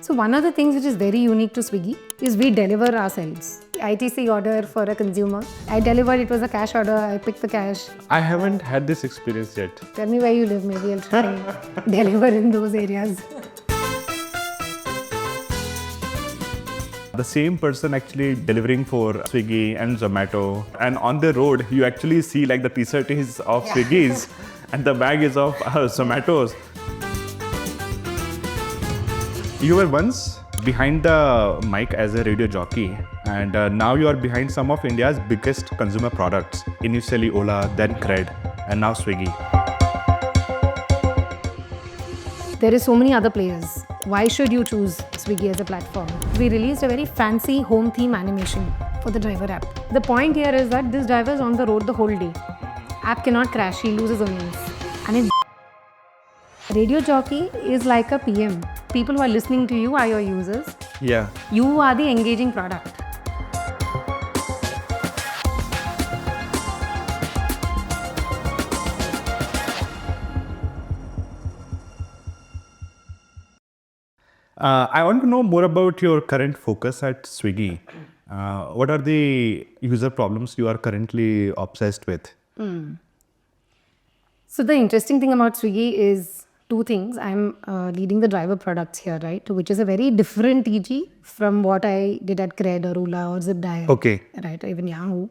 So one of the things which is very unique to Swiggy is we deliver ourselves. ITC order for a consumer. I delivered, it was a cash order, I picked the cash. I haven't had this experience yet. Tell me where you live, maybe I'll try and deliver in those areas. The same person actually delivering for Swiggy and Zomato, and on the road you actually see like the t-shirt is of Swiggy's and the bag is of Zomato's. You were once behind the mic as a radio jockey, and now you are behind some of India's biggest consumer products. Initially Ola, then Cred, and now Swiggy. There is so many other players. Why should you choose Swiggy as a platform? We released a very fancy home theme animation for the driver app. The point here is that this driver is on the road the whole day. App cannot crash, he loses earnings. And if radio jockey is like a PM. People who are listening to you are your users. Yeah. You are the engaging product. I want to know more about your current focus at Swiggy. What are the user problems you are currently obsessed with? So the interesting thing about Swiggy is two things. I'm leading the driver products here, right? Which is a very different TG from what I did at Cred or Ola or Zipdial. Okay. Right, or even Yahoo.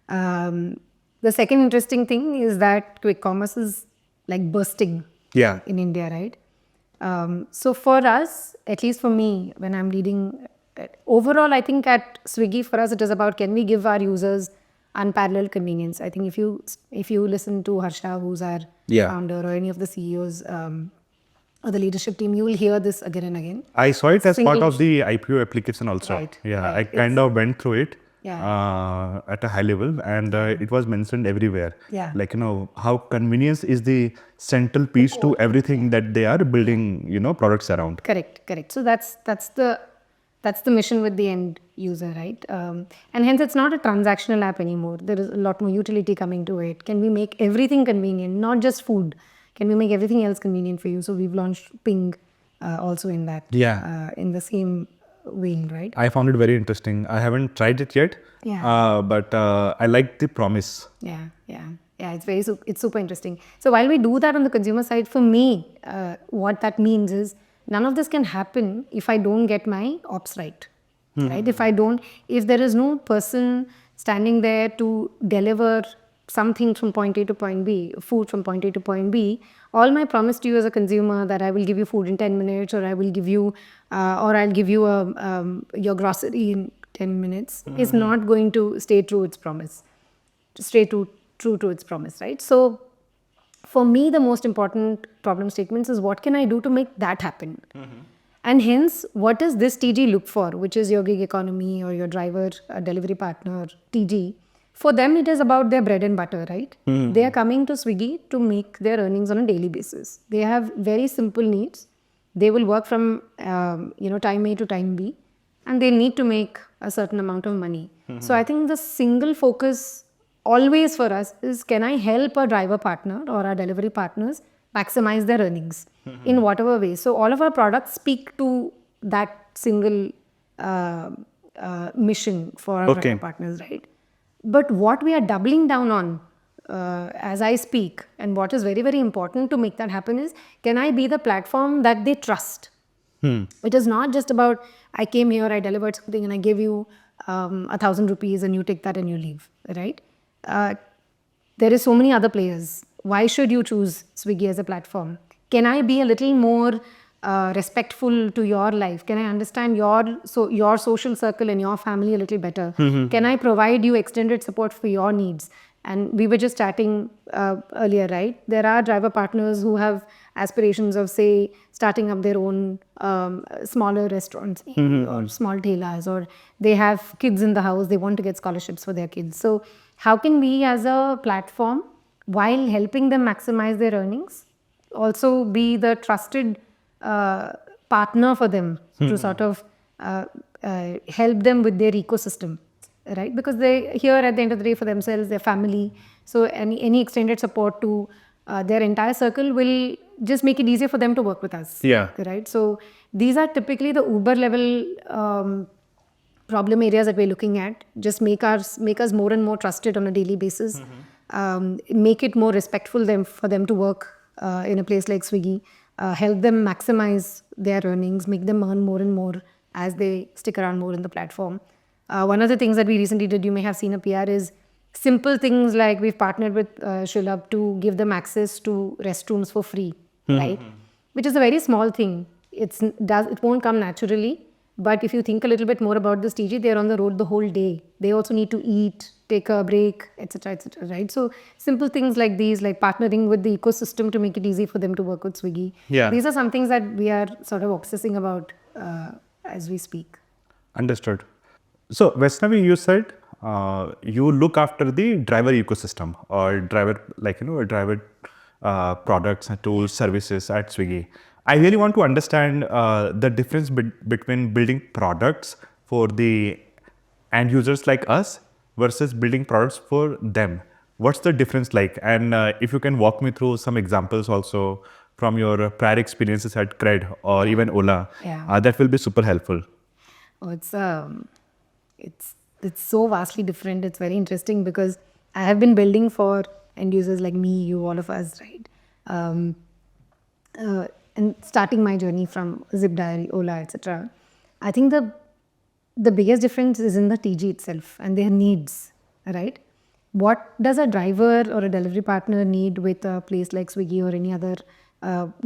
The second interesting thing is that quick commerce is like bursting in India, right? So for us, at least for me, when I'm leading, overall, I think at Swiggy, for us, it is about can we give our users unparalleled convenience. I think if you listen to Harsha, who's our founder, or any of the CEOs or the leadership team, you will hear this again and again. I saw it as part of the IPO application also. Right. I kind of went through it at a high level, and it was mentioned everywhere. Like, how convenience is the central piece to everything that they are building, products around. Correct. So that's the mission with the end user, right? And hence it's not a transactional app anymore. There is a lot more utility coming to it. Can we make everything convenient, not just food? Can we make everything else convenient for you? So we've launched Ping also in that, in the same vein, right? I found it very interesting. I haven't tried it yet, but I like the promise. Yeah, it's super interesting. So while we do that on the consumer side, for me, what that means is none of this can happen if I don't get my ops right, right? If there is no person standing there to deliver something from point A to point B, food from point A to point B, all my promise to you as a consumer that I will give you food in 10 minutes, or I will give you, or I'll give you your grocery in 10 minutes is not going to stay true to its promise, true to its promise, right? So for me, the most important problem statements is what can I do to make that happen? And hence, what does this TG look for, which is your gig economy or your driver delivery partner TG? For them, it is about their bread and butter, right? They are coming to Swiggy to make their earnings on a daily basis. They have very simple needs. They will work from time A to time B, and they need to make a certain amount of money. So I think the single focus always for us is, can I help a driver partner or our delivery partners maximize their earnings in whatever way? So all of our products speak to that single mission for our driver partners, right? But what we are doubling down on as I speak, and what is very, very important to make that happen is, can I be the platform that they trust? It is not just about, I came here, I delivered something and I gave you 1,000 rupees and you take that and you leave, right? There is so many other players. Why should you choose Swiggy as a platform? Can I be a little more respectful to your life? Can I understand your social circle and your family a little better? Can I provide you extended support for your needs? And we were just chatting earlier, right? There are driver partners who have aspirations of, say, starting up their own smaller restaurants or small thalas, or they have kids in the house, they want to get scholarships for their kids. So how can we as a platform, while helping them maximize their earnings, also be the trusted partner for them to sort of help them with their ecosystem, right? Because they here at the end of the day for themselves, their family. So any extended support to their entire circle will just make it easier for them to work with us. Yeah. Right. So these are typically the Uber level problem areas that we're looking at. Just make us more and more trusted on a daily basis. Make it more respectful for them to work in a place like Swiggy. Help them maximize their earnings, make them earn more and more as they stick around more in the platform. One of the things that we recently did, you may have seen a PR, is simple things like we've partnered with Shilab to give them access to restrooms for free, right? Which is a very small thing. It won't come naturally. But if you think a little bit more about this TG, they're on the road the whole day. They also need to eat, take a break, etc., right? So simple things like these, like partnering with the ecosystem to make it easy for them to work with Swiggy. Yeah. These are some things that we are sort of obsessing about as we speak. Understood. So Vaishnavi, you said you look after the driver ecosystem or driver, driver products and tools, services at Swiggy. I really want to understand the difference between building products for the end users like us versus building products for them. What's the difference like? And if you can walk me through some examples also from your prior experiences at Cred or even Ola, that will be super helpful. Oh, it's so vastly different. It's very interesting because I have been building for end users like me, you, all of us, right? And starting my journey from Zip Diary, Ola, etc. I think the biggest difference is in the TG itself and their needs, right? What does a driver or a delivery partner need with a place like Swiggy or any other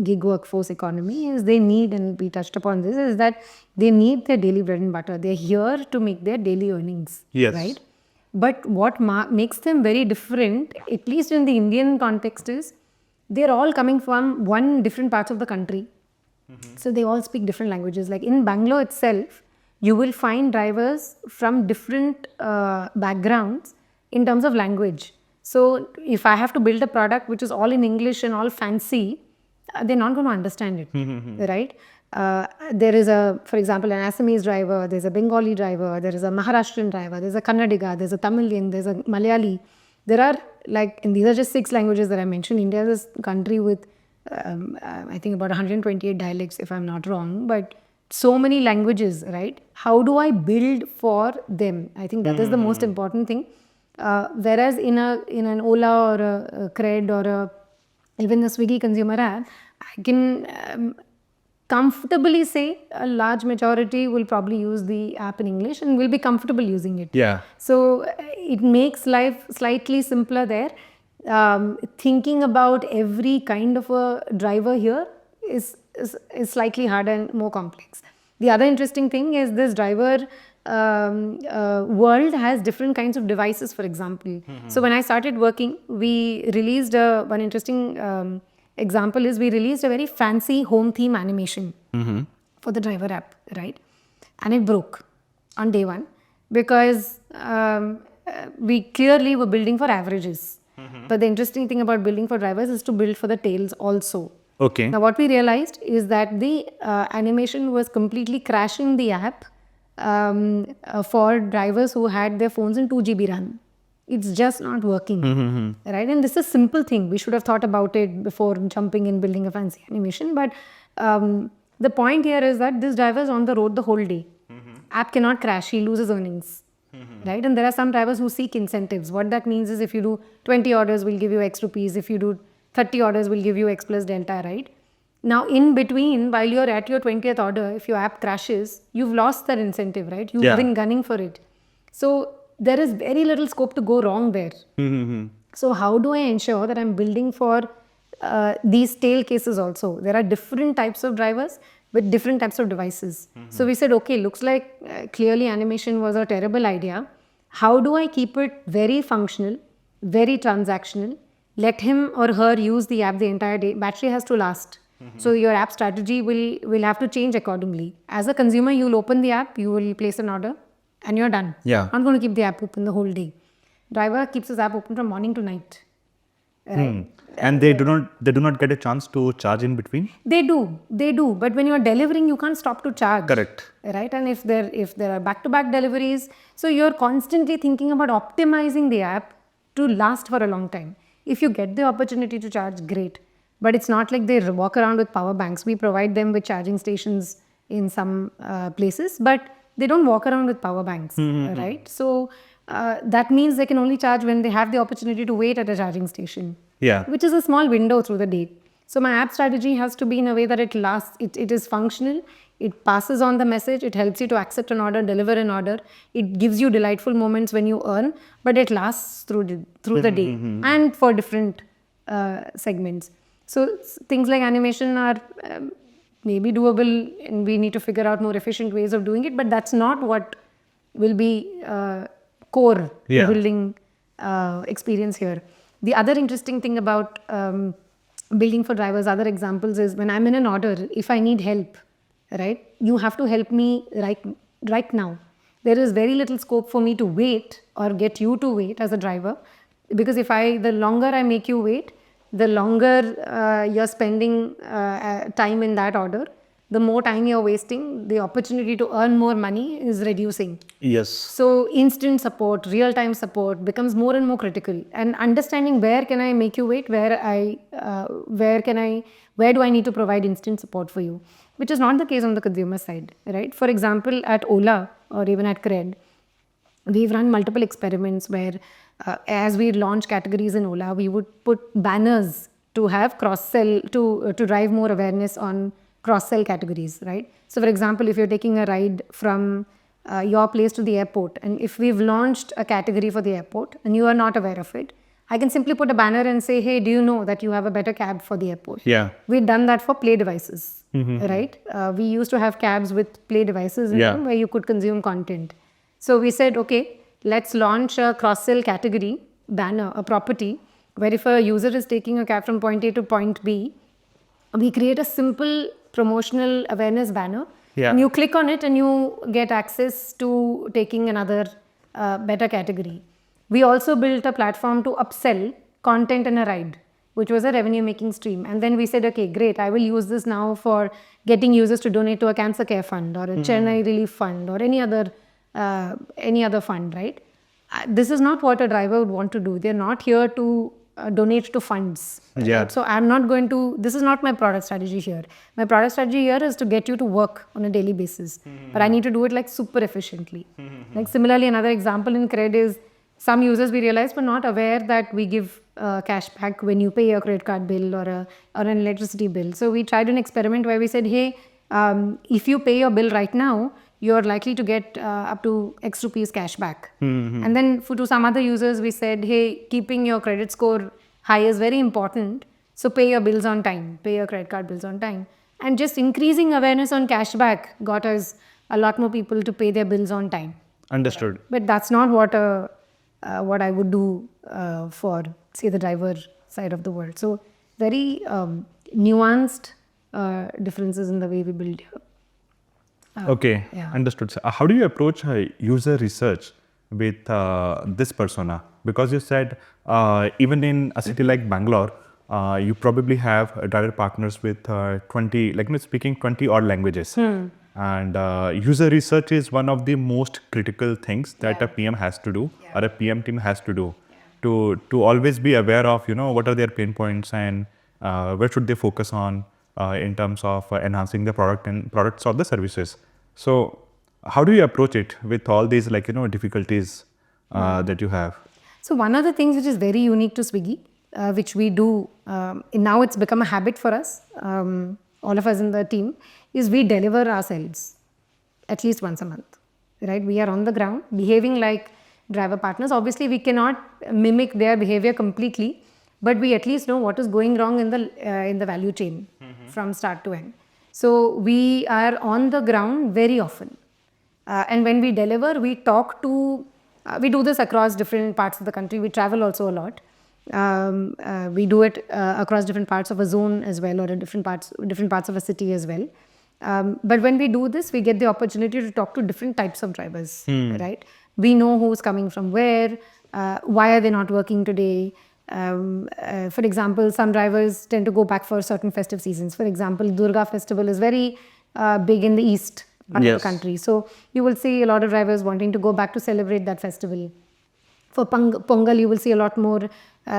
gig workforce economy is they need, and we touched upon this, is that they need their daily bread and butter. They're here to make their daily earnings, right? But what makes them very different, at least in the Indian context, is they're all coming from different parts of the country. So they all speak different languages. Like in Bangalore itself, you will find drivers from different backgrounds in terms of language. So if I have to build a product which is all in English and all fancy, they're not going to understand it, right? There is for example, an Assamese driver, there's a Bengali driver, there is a Maharashtrian driver, there's a Kannadiga, there's a Tamilian, there's a Malayali. There are and these are just 6 languages that I mentioned. India is a country with, I think about 128 dialects, if I'm not wrong, but so many languages, right? How do I build for them? I think that is the most important thing. Whereas in an Ola or a Cred or even the Swiggy consumer app, I can comfortably say a large majority will probably use the app in English and will be comfortable using it. Yeah. So it makes life slightly simpler there. Thinking about every kind of a driver here is slightly harder and more complex. The other interesting thing is this driver world has different kinds of devices, for example. So when I started working, we released one interesting example is we released a very fancy home theme animation for the driver app, right? And it broke on day one because we clearly were building for averages. But the interesting thing about building for drivers is to build for the tails also. Okay. Now what we realized is that the animation was completely crashing the app for drivers who had their phones in 2 GB RAM. It's just not working, right? And this is a simple thing. We should have thought about it before jumping in building a fancy animation. But the point here is that this driver is on the road the whole day. App cannot crash. He loses earnings, right? And there are some drivers who seek incentives. What that means is if you do 20 orders, we'll give you X rupees. If you do 30 orders, we'll give you X plus delta, right? Now, in between, while you're at your 20th order, if your app crashes, you've lost that incentive, right? You've been gunning for it. So there is very little scope to go wrong there. So how do I ensure that I'm building for these tail cases also? There are different types of drivers with different types of devices. So we said, okay, looks like clearly animation was a terrible idea. How do I keep it very functional, very transactional? Let him or her use the app the entire day. Battery has to last. So your app strategy will have to change accordingly. As a consumer, you will open the app, you will place an order, and you're done. Yeah. Not going to keep the app open the whole day. Driver keeps his app open from morning to night. Right? And they do not get a chance to charge in between? They do. But when you're delivering, you can't stop to charge. Correct. Right? And if there are back-to-back deliveries, so you're constantly thinking about optimizing the app to last for a long time. If you get the opportunity to charge, great. But it's not like they walk around with power banks. We provide them with charging stations in some places, but they don't walk around with power banks, right? So that means they can only charge when they have the opportunity to wait at a charging station, which is a small window through the day. So my app strategy has to be in a way that it lasts, it is functional, it passes on the message, it helps you to accept an order, deliver an order, it gives you delightful moments when you earn, but it lasts through the day and for different segments. So things like animation are maybe doable, and we need to figure out more efficient ways of doing it, but that's not what will be core building experience here. The other interesting thing about building for drivers, other examples is when I'm in an order, if I need help, right, you have to help me right now. There is very little scope for me to wait or get you to wait as a driver, because the longer I make you wait, the longer you're spending time in that order, the more time you're wasting, the opportunity to earn more money is reducing. Yes. So instant support, real-time support becomes more and more critical. And understanding where can I make you wait, where do I need to provide instant support for you, which is not the case on the consumer side, right? For example, at Ola or even at Cred, we've run multiple experiments where as we launch categories in Ola, we would put banners to have cross-sell, to drive more awareness on cross-sell categories, right? So for example, if you're taking a ride from your place to the airport, and if we've launched a category for the airport and you are not aware of it, I can simply put a banner and say, hey, do you know that you have a better cab for the airport? Yeah. We've done that for Play devices, right? We used to have cabs with Play devices in them where you could consume content. So we said, okay, let's launch a cross-sell category banner, a property, where if a user is taking a cab from point A to point B, we create a simple promotional awareness banner. And you click on it and you get access to taking another better category. We also built a platform to upsell content in a ride, which was a revenue making stream. And then we said, okay, great, I will use this now for getting users to donate to a cancer care fund or a Chennai relief fund or any other fund, right? This is not what a driver would want to do. They're not here to donate to funds. Right? So I'm not going to, this is not my product strategy here. My product strategy here is to get you to work on a daily basis. But I need to do it like super efficiently. Like similarly, another example in Cred is some users we realized were not aware that we give cash back when you pay a credit card bill or an electricity bill. So we tried an experiment where we said, hey, if you pay your bill right now, you're likely to get up to X rupees cash back. And then to some other users, we said, hey, keeping your credit score high is very important. So pay your bills on time, pay your credit card bills on time. And just increasing awareness on cashback got us a lot more people to pay their bills on time. Understood. But that's not what I would do for, say, the driver side of the world. So very nuanced differences in the way we build here. Okay, understood. So how do you approach user research with this persona? Because you said even in a city like Bangalore, you probably have driver partners with 20, speaking 20 odd languages. And user research is one of the most critical things that a PM has to do or a PM team has to do to always be aware of, what are their pain points and where should they focus on in terms of enhancing the products or the services. So how do you approach it with all these difficulties that you have? So one of the things which is very unique to Swiggy, which we do, now it's become a habit for us, all of us in the team, is we deliver ourselves at least once a month, right? We are on the ground behaving like driver partners. Obviously, we cannot mimic their behavior completely, but we at least know what is going wrong in the value chain from start to end. So we are on the ground very often. And when we deliver, we talk to, we do this across different parts of the country. We travel also a lot. We do it across different parts of a zone as well, or different parts of a city as well. But when we do this, we get the opportunity to talk to different types of drivers, right? We know who's coming from where, why are they not working today. For example, some drivers tend to go back for certain festive seasons. For example, Durga festival is very big in the east part of the country. So you will see a lot of drivers wanting to go back to celebrate that festival. For Pongal, you will see a lot more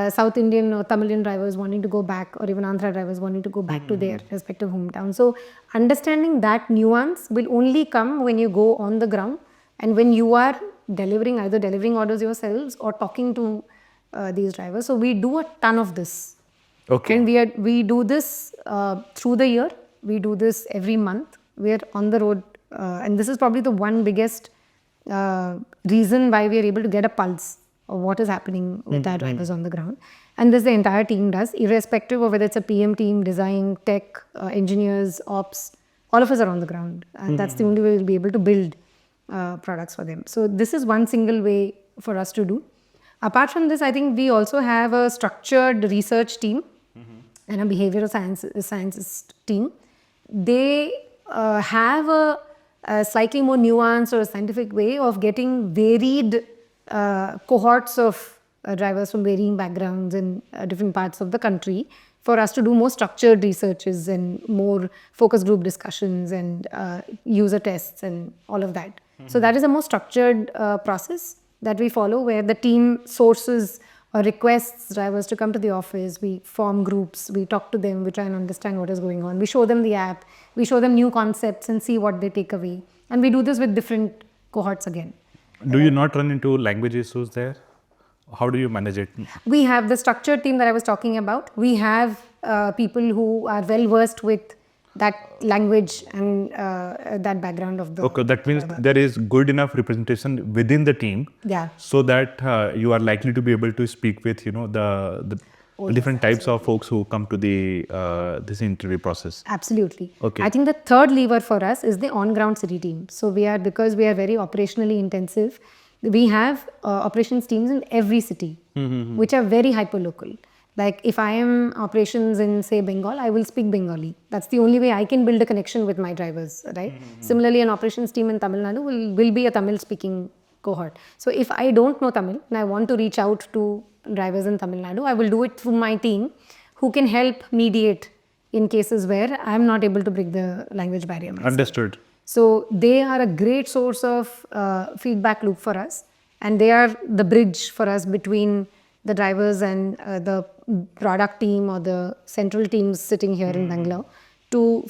South Indian or Tamilian drivers wanting to go back, or even Andhra drivers wanting to go back to their respective hometown. So understanding that nuance will only come when you go on the ground and when you are either delivering orders yourselves or talking to these drivers. So we do a ton of this. Okay. And we do this through the year. We do this every month. We are on the road, and this is probably the one biggest reason why we are able to get a pulse of what is happening with our drivers on the ground. And this the entire team does, irrespective of whether it's a PM team, design, tech, engineers, ops. All of us are on the ground, and that's the only way we'll be able to build products for them. So this is one single way for us to do. Apart from this, I think we also have a structured research team and a behavioral sciences team. They have a slightly more nuanced or a scientific way of getting varied cohorts of drivers from varying backgrounds in different parts of the country for us to do more structured researches and more focus group discussions and user tests and all of that. So that is a more structured process that we follow, where the team sources or requests drivers to come to the office. We form groups, we talk to them, we try and understand what is going on. We show them the app, we show them new concepts and see what they take away. And we do this with different cohorts again. Do you not run into language issues there? How do you manage it? We have the structured team that I was talking about. We have people who are well versed with that language and that background of the... Okay, that means there is good enough representation within the team, so that you are likely to be able to speak with, the different types of folks who come to the this interview process. Absolutely. Okay. I think the third lever for us is the on-ground city team. So because we are very operationally intensive, we have operations teams in every city, which are very hyper-local. Like if I am operations in, say, Bengal, I will speak Bengali. That's the only way I can build a connection with my drivers, right? Similarly, an operations team in Tamil Nadu will be a Tamil-speaking cohort. So if I don't know Tamil and I want to reach out to drivers in Tamil Nadu, I will do it through my team, who can help mediate in cases where I'm not able to break the language barrier myself. Understood. So they are a great source of feedback loop for us, and they are the bridge for us between the drivers and the product team or the central teams sitting here in Bangalore to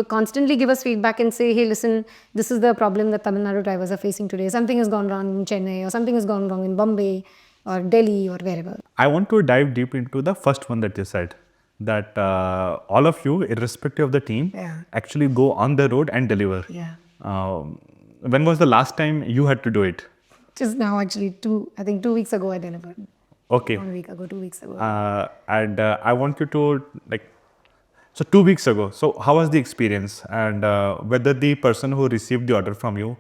constantly give us feedback and say, hey, listen, this is the problem that Tamil Nadu drivers are facing today. Something has gone wrong in Chennai, or something has gone wrong in Bombay or Delhi or wherever. I want to dive deep into the first one that you said, that all of you, irrespective of the team, actually go on the road and deliver. When was the last time you had to do it? Just now, actually, I think 2 weeks ago I delivered. Okay. 1 week ago, 2 weeks ago. And I want you to, so 2 weeks ago, so how was the experience? And whether the person who received the order from you,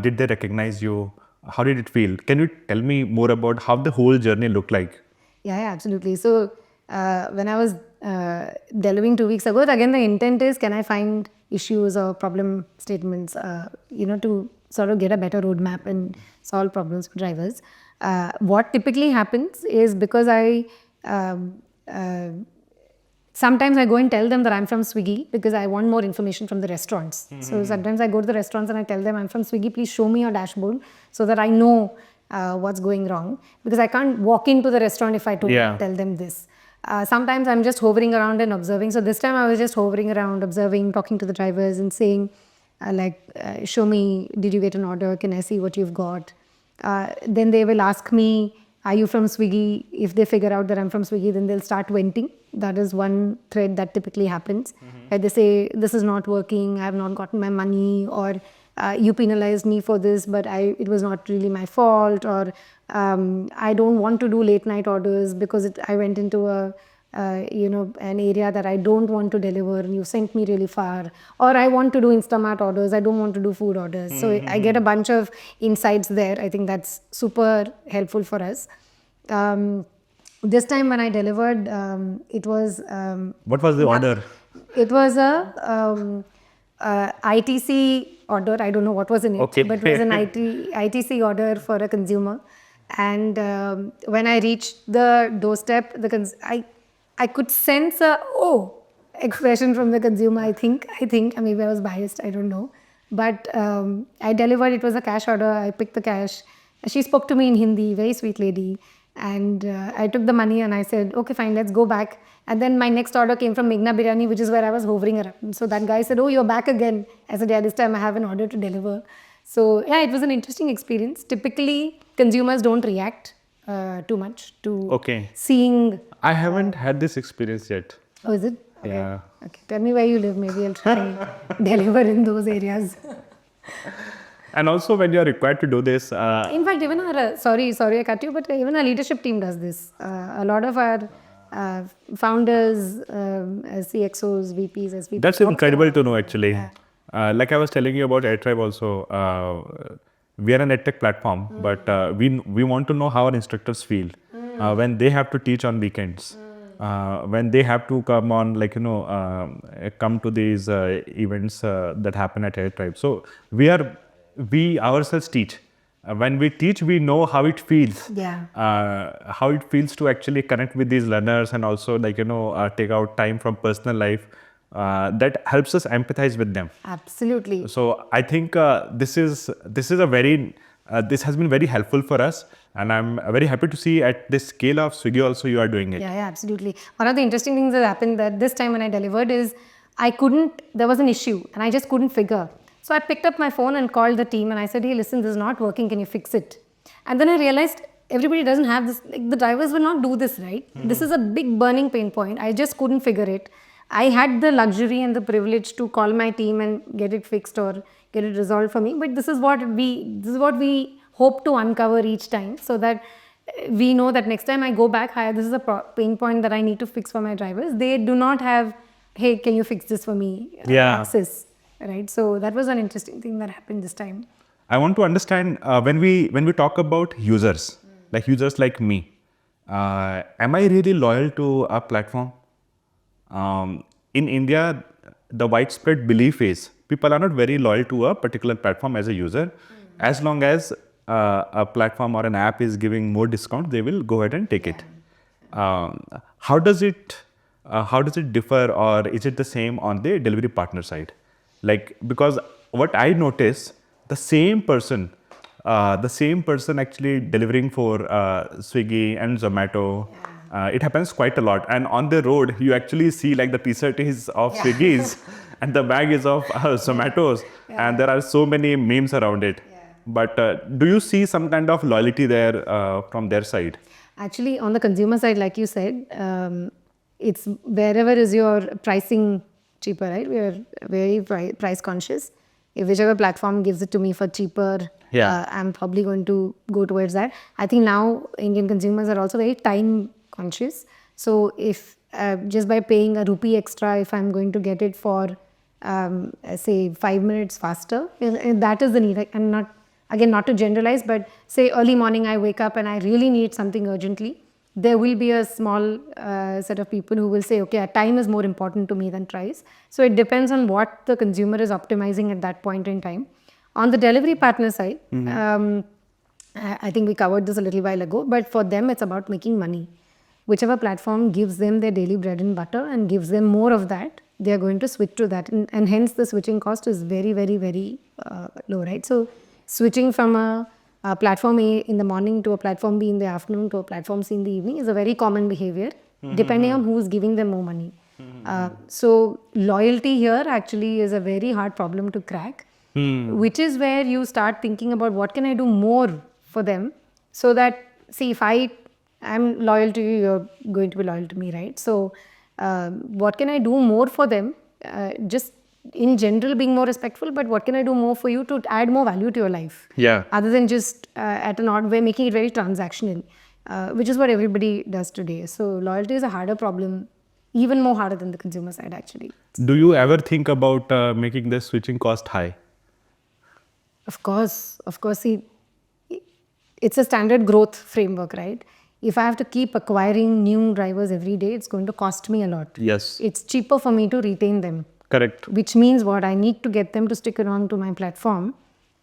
did they recognize you? How did it feel? Can you tell me more about how the whole journey looked like? Yeah, absolutely. So when I was delivering 2 weeks ago, again, the intent is, can I find issues or problem statements, to sort of get a better roadmap and solve problems for drivers. What typically happens is, because sometimes I go and tell them that I'm from Swiggy because I want more information from the restaurants. So sometimes I go to the restaurants and I tell them, I'm from Swiggy, please show me your dashboard so that I know what's going wrong. Because I can't walk into the restaurant if I don't tell them this. Sometimes I'm just hovering around and observing. So this time I was just hovering around, observing, talking to the drivers and saying, show me, did you get an order? Can I see what you've got? Then they will ask me, are you from Swiggy? If they figure out that I'm from Swiggy, then they'll start venting. That is one thread that typically happens. They say, this is not working, I have not gotten my money, or you penalized me for this, but it was not really my fault, or I don't want to do late night orders because I went into an area that I don't want to deliver and you sent me really far, or I want to do Instamart orders, I don't want to do food orders. So I get a bunch of insights there. I think that's super helpful for us. This time when I delivered, it was... what was the order? It was a ITC order. I don't know what was in it, but it was an ITC order for a consumer. And when I reached the doorstep, I could sense a expression from the consumer. I think maybe I was biased, I don't know. But I delivered. It was a cash order. I picked the cash. She spoke to me in Hindi, very sweet lady. And I took the money and I said, okay, fine, let's go back. And then my next order came from Meghna Biryani, which is where I was hovering around. So that guy said, oh, you're back again. I said, yeah, this time I have an order to deliver. So yeah, it was an interesting experience. Typically, consumers don't react too much to seeing. I haven't had this experience yet. Oh, is it? Okay. Yeah. Okay. Tell me where you live. Maybe I'll try and deliver in those areas. And also when you're required to do this. In fact, even our, sorry I cut you, but even our leadership team does this. A lot of our founders, CXOs, VPs, SVPs. That's incredible to know actually. Yeah. Like I was telling you about Airtribe also, we are an edtech platform, but we want to know how our instructors feel when they have to teach on weekends. When they have to come on, come to these events that happen at Airtribe. So we ourselves teach. When we teach, we know how it feels. Yeah. How it feels to actually connect with these learners and also take out time from personal life. That helps us empathize with them. Absolutely. So I think this has been very helpful for us. And I'm very happy to see at this scale of Swiggy also you are doing it. Yeah, absolutely. One of the interesting things that happened that this time when I delivered is there was an issue and I just couldn't figure. So I picked up my phone and called the team and I said, hey, listen, this is not working. Can you fix it? And then I realized everybody doesn't have this. Like, the drivers will not do this, right? Mm-hmm. This is a big burning pain point. I just couldn't figure it. I had the luxury and the privilege to call my team and get it fixed or get it resolved for me. But this is what we hope to uncover each time so that we know that next time I go back, this is a pain point that I need to fix for my drivers. They do not have, hey, can you fix this for me? Access, right? So that was an interesting thing that happened this time. I want to understand when we talk about users, like users like me, am I really loyal to a platform? In India, the widespread belief is people are not very loyal to a particular platform as a user. As long as a platform or an app is giving more discount, they will go ahead and take it. How does it differ, or is it the same on the delivery partner side? Like, because what I notice, the same person actually delivering for Swiggy and Zomato. It happens quite a lot, and on the road you actually see like the t-shirt is of Swiggy's and the bag is of Zomato's, and there are so many memes around it. But do you see some kind of loyalty there from their side? Actually, on the consumer side, like you said, it's wherever is your pricing cheaper, right? We are very price conscious. If whichever platform gives it to me for cheaper, I'm probably going to go towards that. I think now Indian consumers are also very time conscious. So if just by paying a rupee extra, if I'm going to get it for say 5 minutes faster, that is the need. And not to generalize, but say early morning I wake up and I really need something urgently, there will be a small set of people who will say, okay, time is more important to me than price. So it depends on what the consumer is optimizing at that point in time. On the delivery partner side, I think we covered this a little while ago, but for them it's about making money. Whichever platform gives them their daily bread and butter and gives them more of that, they are going to switch to that. And hence the switching cost is very, very, very low, right? So switching from a platform A in the morning to a platform B in the afternoon to a platform C in the evening is a very common behavior, depending on who's giving them more money. So loyalty here actually is a very hard problem to crack, which is where you start thinking about what can I do more for them so that, see, if I'm loyal to you, you're going to be loyal to me, right? So what can I do more for them? Just in general being more respectful, but what can I do more for you to add more value to your life? Other than just at an odd way, making it very transactional, which is what everybody does today. So loyalty is a harder problem, even more harder than the consumer side actually. Do you ever think about making the switching cost high? Of course. See, it's a standard growth framework, right? If I have to keep acquiring new drivers every day, it's going to cost me a lot. Yes. It's cheaper for me to retain them. Correct. Which means what? I need to get them to stick around to my platform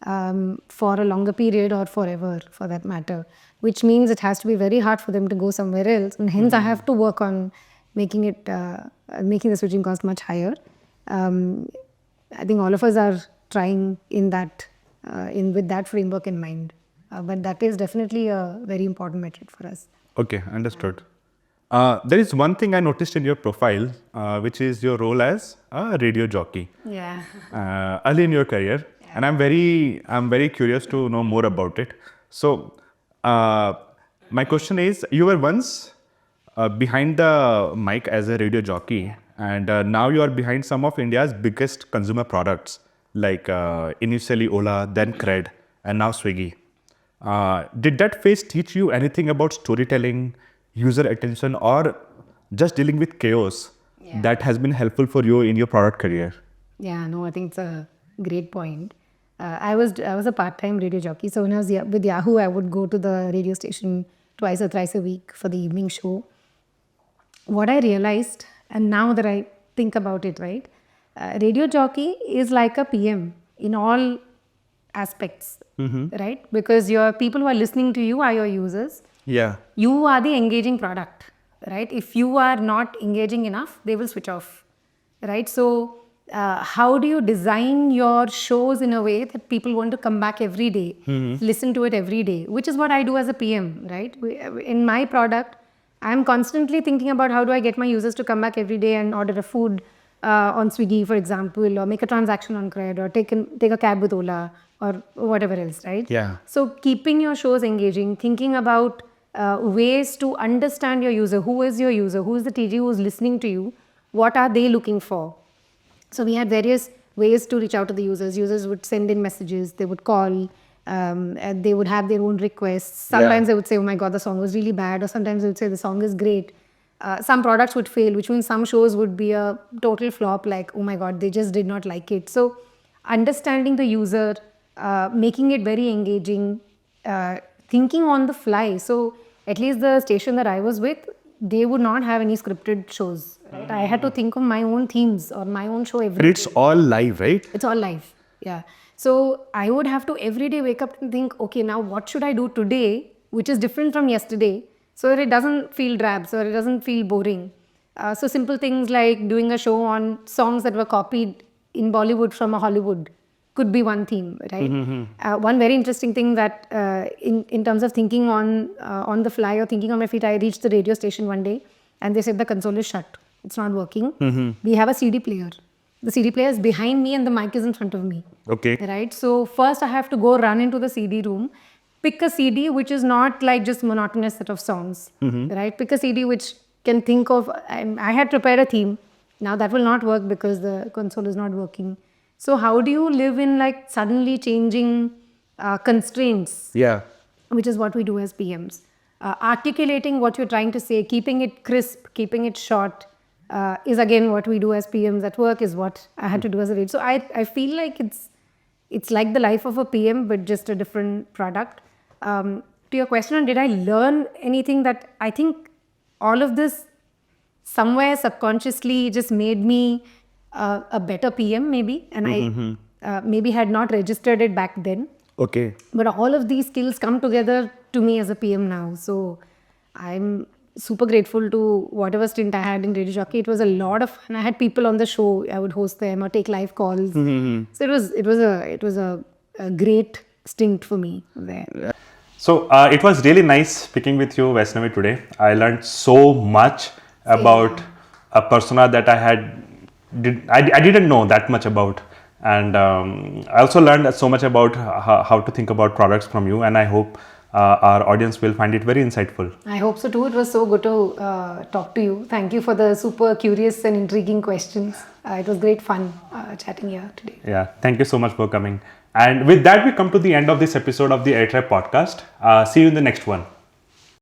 for a longer period or forever, for that matter. Which means it has to be very hard for them to go somewhere else. And hence I have to work on making the switching cost much higher. I think all of us are trying with that framework in mind. But that is definitely a very important metric for us. Okay, understood. There is one thing I noticed in your profile, which is your role as a radio jockey. Yeah. Early in your career, and I'm very curious to know more about it. So, my question is, you were once behind the mic as a radio jockey, and now you are behind some of India's biggest consumer products, like initially Ola, then Cred, and now Swiggy. Did that phase teach you anything about storytelling, user attention, or just dealing with chaos that has been helpful for you in your product career? Yeah, no, I think it's a great point. I was a part-time radio jockey, so when I was with Yahoo, I would go to the radio station twice or thrice a week for the evening show. What I realized, and now that I think about it, right, radio jockey is like a PM in all aspects, right? Because your people who are listening to you are your users. Yeah. You are the engaging product, right? If you are not engaging enough, they will switch off, right? So how do you design your shows in a way that people want to come back every day, listen to it every day, which is what I do as a PM, right? In my product, I'm constantly thinking about how do I get my users to come back every day and order a food on Swiggy, for example, or make a transaction on Cred, or take a cab with Ola, or whatever else, right? Yeah. So keeping your shows engaging, thinking about ways to understand your user. Who is your user? Who is the TG who is listening to you? What are they looking for? So we had various ways to reach out to the users. Users would send in messages, they would call, and they would have their own requests. Sometimes they would say, oh my God, the song was really bad. Or sometimes they would say, the song is great. Some products would fail, which means some shows would be a total flop, like, oh my God, they just did not like it. So understanding the user, making it very engaging, thinking on the fly. So at least the station that I was with, they would not have any scripted shows. Right? I had to think of my own themes or my own show every But it's all live, right? It's all live. Yeah. So I would have to every day wake up and think, okay, now what should I do today, which is different from yesterday, so that it doesn't feel drab, so it doesn't feel boring. So simple things like doing a show on songs that were copied in Bollywood from a Hollywood could be one theme, right? One very interesting thing that in terms of thinking on the fly or thinking on my feet, I reached the radio station one day and they said the console is shut. It's not working. We have a CD player. The CD player is behind me and the mic is in front of me. Okay. Right? So first I have to go run into the CD room, pick a CD which is not like just monotonous set of songs, right? Pick a CD which can think of, I had prepared a theme. Now that will not work because the console is not working. So how do you live in like suddenly changing constraints? Yeah. Which is what we do as PMs. Articulating what you're trying to say, keeping it crisp, keeping it short, is again what we do as PMs at work, is what I had to do as a lead. So I feel like it's like the life of a PM, but just a different product. To your question, did I learn anything? That I think all of this somewhere subconsciously just made me a better PM maybe, and I maybe had not registered it back then. Okay. But all of these skills come together to me as a PM now. So I'm super grateful to whatever stint I had in Radio Jockey. It was a lot of fun. I had people on the show. I would host them or take live calls. So it was a great stint for me there. So it was really nice speaking with you, Vaishnavi, today. I learned so much about a persona that I didn't know that much about. And I also learned so much about how to think about products from you, and I hope our audience will find it very insightful. I hope so too. It was so good to talk to you. Thank you for the super curious and intriguing questions. It was great fun chatting here today. Yeah, thank you so much for coming. And with that, we come to the end of this episode of the Airtribe podcast. See you in the next one.